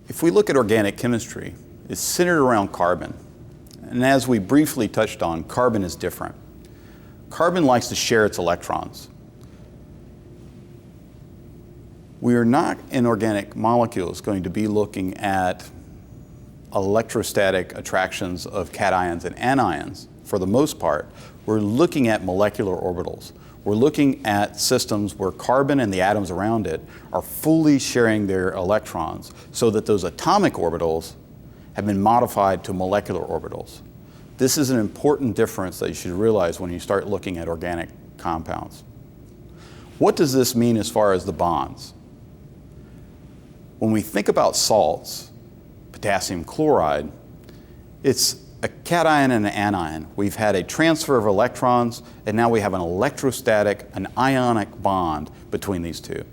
If we look at organic chemistry, it's centered around carbon. And as we briefly touched on, carbon is different. Carbon likes to share its electrons. We are not in organic molecules going to be looking at electrostatic attractions of cations and anions. For the most part, we're looking at molecular orbitals. We're looking at systems where carbon and the atoms around it are fully sharing their electrons so that those atomic orbitals have been modified to molecular orbitals. This is an important difference that you should realize when you start looking at organic compounds. What does this mean as far as the bonds? When we think about salts, potassium chloride, it's a cation and an anion. We've had a transfer of electrons, and now we have an electrostatic, an ionic bond between these two.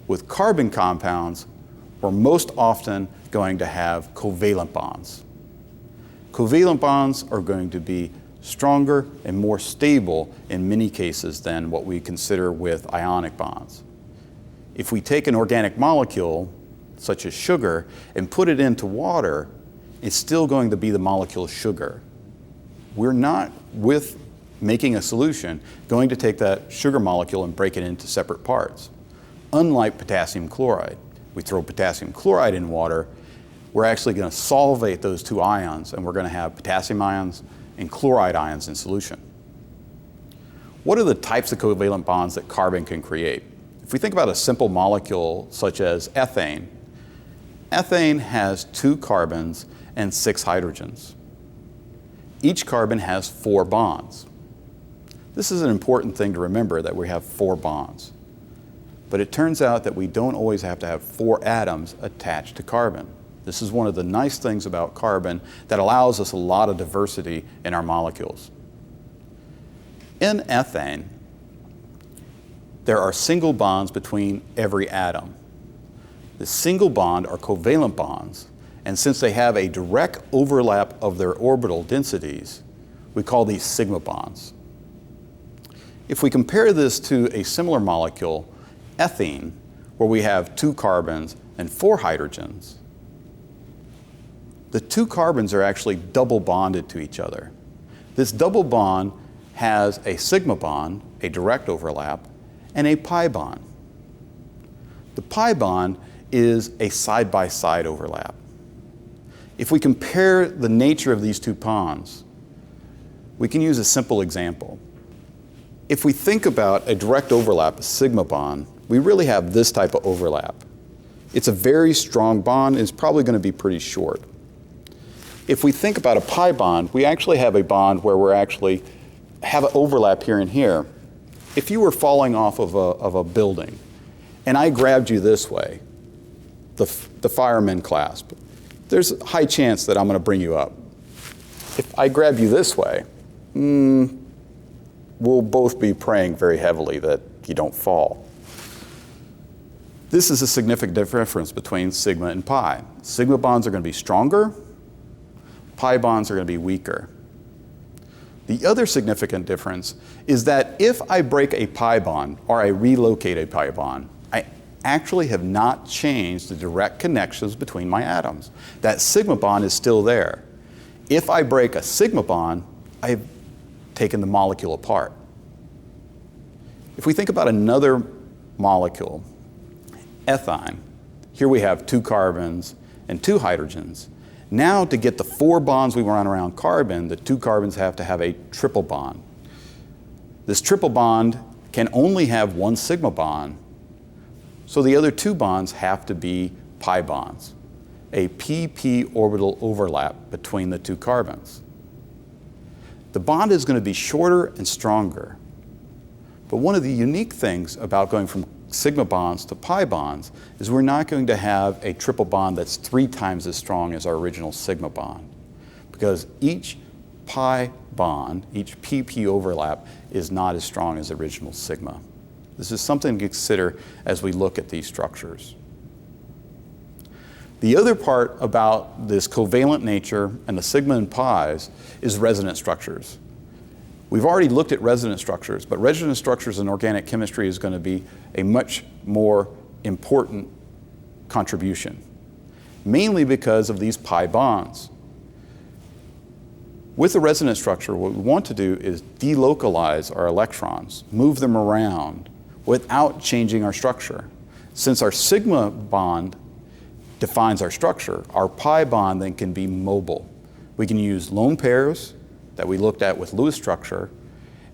With carbon compounds, we're most often going to have covalent bonds. Covalent bonds are going to be stronger and more stable in many cases than what we consider with ionic bonds. If we take an organic molecule, such as sugar, and put it into water, it's still going to be the molecule sugar. We're not, with making a solution, going to take that sugar molecule and break it into separate parts. Unlike potassium chloride, we throw potassium chloride in water, we're actually going to solvate those two ions, and we're going to have potassium ions and chloride ions in solution. What are the types of covalent bonds that carbon can create? If we think about a simple molecule such as ethane, ethane has 2 carbons and 6 hydrogens. Each carbon has 4 bonds. This is an important thing to remember, that we have 4 bonds. But it turns out that we don't always have to have 4 atoms attached to carbon. This is one of the nice things about carbon that allows us a lot of diversity in our molecules. In ethane, there are single bonds between every atom. The single bond are covalent bonds, and since they have a direct overlap of their orbital densities, we call these sigma bonds. If we compare this to a similar molecule, ethene, where we have 2 carbons and 4 hydrogens, the 2 carbons are actually double bonded to each other. This double bond has a sigma bond, a direct overlap, and a pi bond. The pi bond is a side-by-side overlap. If we compare the nature of these 2 bonds, we can use a simple example. If we think about a direct overlap, a sigma bond, we really have this type of overlap. It's a very strong bond, and it's probably going to be pretty short. If we think about a pi bond, we actually have a bond where we're actually have an overlap here and here. If you were falling off of a building, and I grabbed you this way, the fireman clasp, there's a high chance that I'm going to bring you up. If I grab you this way, we'll both be praying very heavily that you don't fall. This is a significant difference between sigma and pi. Sigma bonds are going to be stronger, pi bonds are going to be weaker. The other significant difference is that if I break a pi bond or I relocate a pi bond, I actually have not changed the direct connections between my atoms. That sigma bond is still there. If I break a sigma bond, I've taken the molecule apart. If we think about another molecule, Ethyne, here we have 2 carbons and 2 hydrogens. Now, to get the 4 bonds we run around carbon, the 2 carbons have to have a triple bond. This triple bond can only have 1 sigma bond, so the other 2 bonds have to be pi bonds, a pp orbital overlap between the 2 carbons. The bond is going to be shorter and stronger, but one of the unique things about going from sigma bonds to pi bonds is we're not going to have a triple bond that's 3 times as strong as our original sigma bond, because each pi bond, each pp overlap, is not as strong as original sigma. This is something to consider as we look at these structures. The other part about this covalent nature and the sigma and pi's is resonance structures. We've already looked at resonance structures, but resonance structures in organic chemistry is going to be a much more important contribution. mainly because of these pi bonds. With the resonance structure, what we want to do is delocalize our electrons, move them around without changing our structure. Since our sigma bond defines our structure, our pi bond then can be mobile. We can use lone pairs that we looked at with Lewis structure,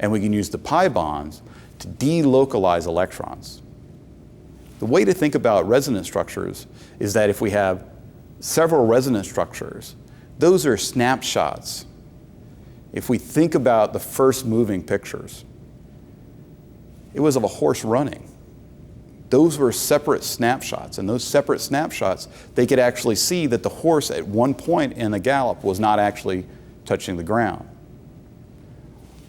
and we can use the pi bonds to delocalize electrons. The way to think about resonance structures is that if we have several resonance structures, those are snapshots. If we think about the first moving pictures, it was of a horse running. Those were separate snapshots, and those separate snapshots, they could actually see that the horse at one point in the gallop was not actually touching the ground.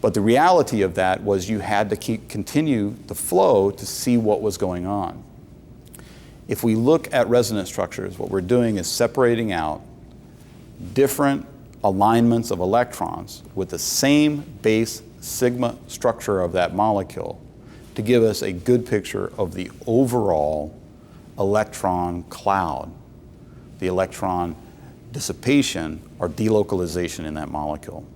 But the reality of that was you had to continue the flow to see what was going on. If we look at resonance structures, what we're doing is separating out different alignments of electrons with the same base sigma structure of that molecule to give us a good picture of the overall electron cloud, the electron dissipation or delocalization in that molecule.